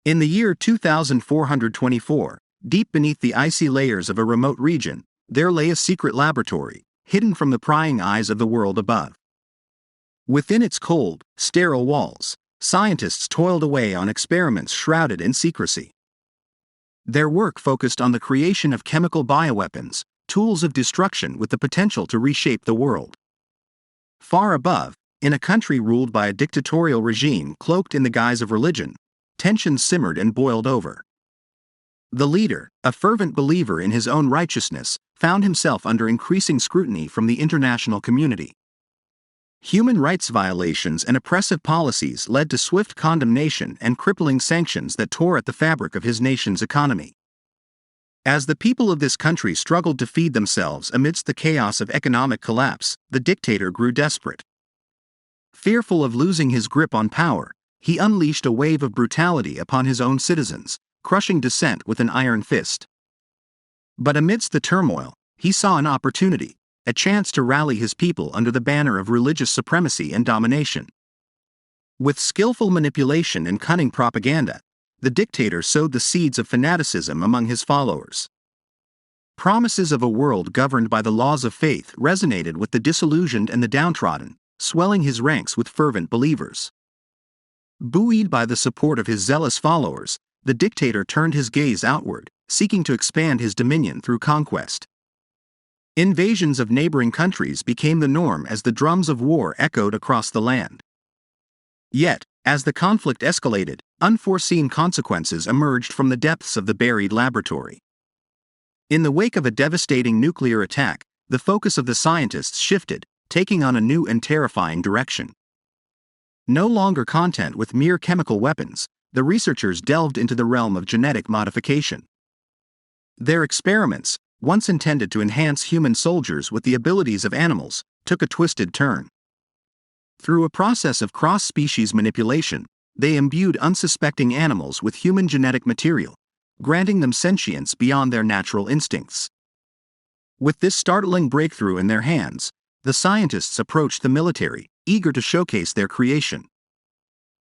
In the year 2424, deep beneath the icy layers of a remote region, there lay a secret laboratory, hidden from the prying eyes of the world above. Within its cold, sterile walls, scientists toiled away on experiments shrouded in secrecy. Their work focused on the creation of chemical bioweapons, tools of destruction with the potential to reshape the world. Far above, in a country ruled by a dictatorial regime cloaked in the guise of religion, tensions simmered and boiled over. The leader, a fervent believer in his own righteousness, found himself under increasing scrutiny from the international community. Human rights violations and oppressive policies led to swift condemnation and crippling sanctions that tore at the fabric of his nation's economy. As the people of this country struggled to feed themselves amidst the chaos of economic collapse, the dictator grew desperate. Fearful of losing his grip on power, he unleashed a wave of brutality upon his own citizens, crushing dissent with an iron fist. But amidst the turmoil, he saw an opportunity, a chance to rally his people under the banner of religious supremacy and domination. With skillful manipulation and cunning propaganda, the dictator sowed the seeds of fanaticism among his followers. Promises of a world governed by the laws of faith resonated with the disillusioned and the downtrodden, swelling his ranks with fervent believers. Buoyed by the support of his zealous followers, the dictator turned his gaze outward, seeking to expand his dominion through conquest. Invasions of neighboring countries became the norm as the drums of war echoed across the land. Yet, as the conflict escalated, unforeseen consequences emerged from the depths of the buried laboratory. In the wake of a devastating nuclear attack, the focus of the scientists shifted, taking on a new and terrifying direction. No longer content with mere chemical weapons, the researchers delved into the realm of genetic modification. Their experiments, once intended to enhance human soldiers with the abilities of animals, took a twisted turn. Through a process of cross-species manipulation, they imbued unsuspecting animals with human genetic material, granting them sentience beyond their natural instincts. With this startling breakthrough in their hands, the scientists approached the military, eager to showcase their creation.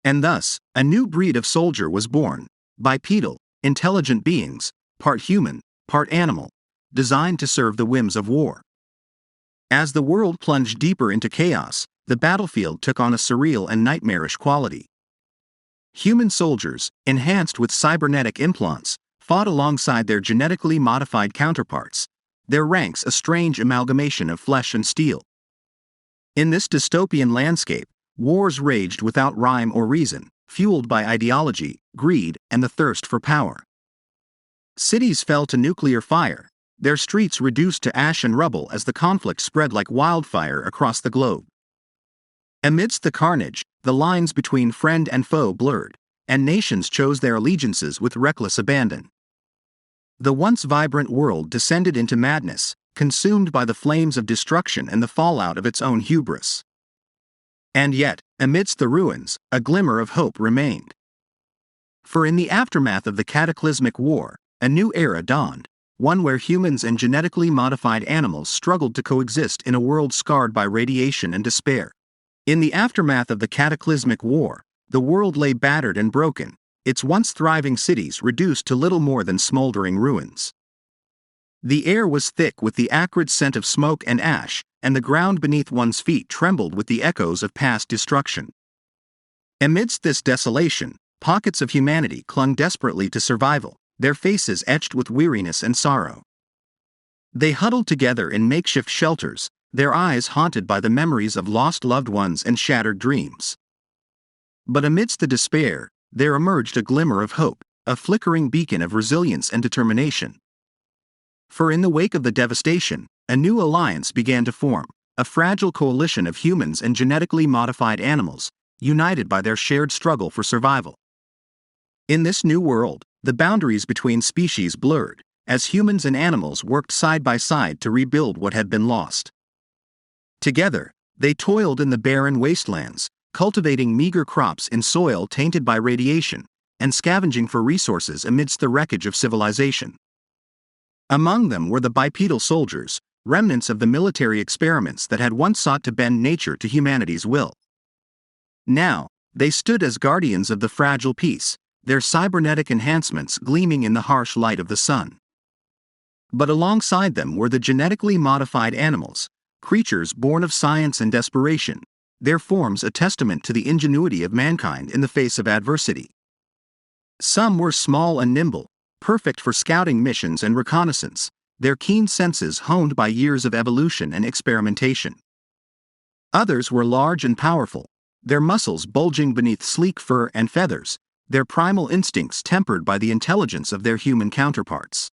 And thus, a new breed of soldier was born, bipedal, intelligent beings, part human, part animal, designed to serve the whims of war. As the world plunged deeper into chaos, the battlefield took on a surreal and nightmarish quality. Human soldiers, enhanced with cybernetic implants, fought alongside their genetically modified counterparts, their ranks a strange amalgamation of flesh and steel. In this dystopian landscape, wars raged without rhyme or reason, fueled by ideology, greed, and the thirst for power. Cities fell to nuclear fire, their streets reduced to ash and rubble as the conflict spread like wildfire across the globe. Amidst the carnage, the lines between friend and foe blurred, and nations chose their allegiances with reckless abandon. The once vibrant world descended into madness, consumed by the flames of destruction and the fallout of its own hubris. And yet, amidst the ruins, a glimmer of hope remained. For in the aftermath of the cataclysmic war, a new era dawned, one where humans and genetically modified animals struggled to coexist in a world scarred by radiation and despair. In the aftermath of the cataclysmic war, the world lay battered and broken, its once thriving cities reduced to little more than smoldering ruins. The air was thick with the acrid scent of smoke and ash, and the ground beneath one's feet trembled with the echoes of past destruction. Amidst this desolation, pockets of humanity clung desperately to survival, their faces etched with weariness and sorrow. They huddled together in makeshift shelters, their eyes haunted by the memories of lost loved ones and shattered dreams. But amidst the despair, there emerged a glimmer of hope, a flickering beacon of resilience and determination. For in the wake of the devastation, a new alliance began to form, a fragile coalition of humans and genetically modified animals, united by their shared struggle for survival. In this new world, the boundaries between species blurred, as humans and animals worked side by side to rebuild what had been lost. Together, they toiled in the barren wastelands, cultivating meager crops in soil tainted by radiation, and scavenging for resources amidst the wreckage of civilization. Among them were the bipedal soldiers, remnants of the military experiments that had once sought to bend nature to humanity's will. Now, they stood as guardians of the fragile peace, their cybernetic enhancements gleaming in the harsh light of the sun. But alongside them were the genetically modified animals, creatures born of science and desperation, their forms a testament to the ingenuity of mankind in the face of adversity. Some were small and nimble, perfect for scouting missions and reconnaissance, their keen senses honed by years of evolution and experimentation. Others were large and powerful, their muscles bulging beneath sleek fur and feathers, their primal instincts tempered by the intelligence of their human counterparts.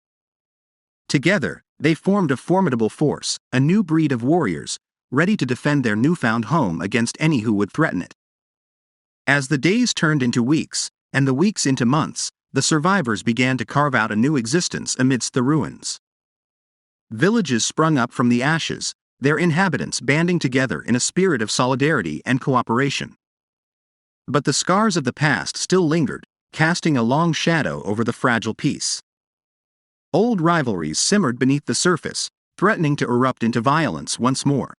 Together, they formed a formidable force, a new breed of warriors, ready to defend their newfound home against any who would threaten it. As the days turned into weeks, and the weeks into months, the survivors began to carve out a new existence amidst the ruins. Villages sprung up from the ashes, their inhabitants banding together in a spirit of solidarity and cooperation. But the scars of the past still lingered, casting a long shadow over the fragile peace. Old rivalries simmered beneath the surface, threatening to erupt into violence once more.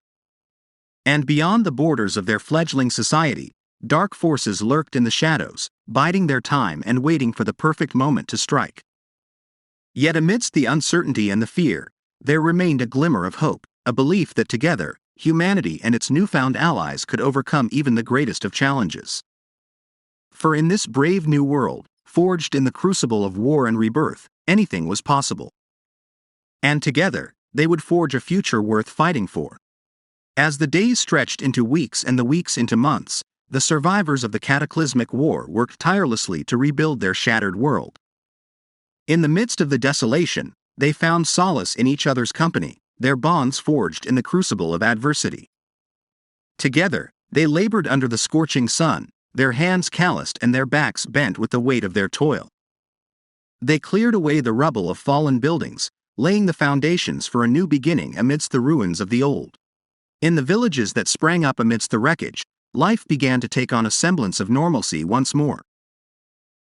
And beyond the borders of their fledgling society, dark forces lurked in the shadows, biding their time and waiting for the perfect moment to strike. Yet amidst the uncertainty and the fear, there remained a glimmer of hope, a belief that together, humanity and its newfound allies could overcome even the greatest of challenges. For in this brave new world, forged in the crucible of war and rebirth, anything was possible. And together, they would forge a future worth fighting for. As the days stretched into weeks and the weeks into months, the survivors of the cataclysmic war worked tirelessly to rebuild their shattered world. In the midst of the desolation, they found solace in each other's company, their bonds forged in the crucible of adversity. Together, they labored under the scorching sun, their hands calloused and their backs bent with the weight of their toil. They cleared away the rubble of fallen buildings, laying the foundations for a new beginning amidst the ruins of the old. In the villages that sprang up amidst the wreckage, life began to take on a semblance of normalcy once more.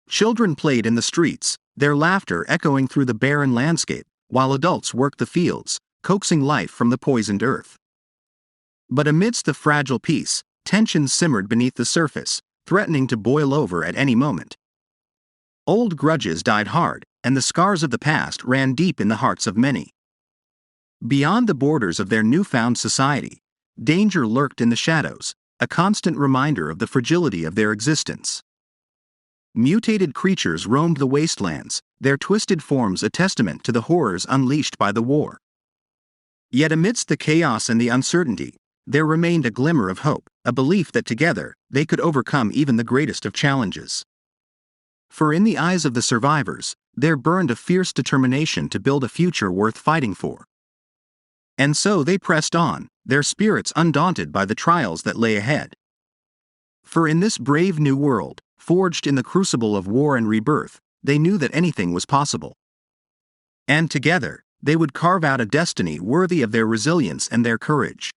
Children played in the streets, their laughter echoing through the barren landscape, while adults worked the fields, coaxing life from the poisoned earth. But amidst the fragile peace, tensions simmered beneath the surface, threatening to boil over at any moment. Old grudges died hard, and the scars of the past ran deep in the hearts of many. Beyond the borders of their newfound society, danger lurked in the shadows, a constant reminder of the fragility of their existence. Mutated creatures roamed the wastelands, their twisted forms a testament to the horrors unleashed by the war. Yet amidst the chaos and the uncertainty, there remained a glimmer of hope, a belief that together, they could overcome even the greatest of challenges. For in the eyes of the survivors, there burned a fierce determination to build a future worth fighting for. And so they pressed on, their spirits undaunted by the trials that lay ahead. For in this brave new world, forged in the crucible of war and rebirth, they knew that anything was possible. And together, they would carve out a destiny worthy of their resilience and their courage.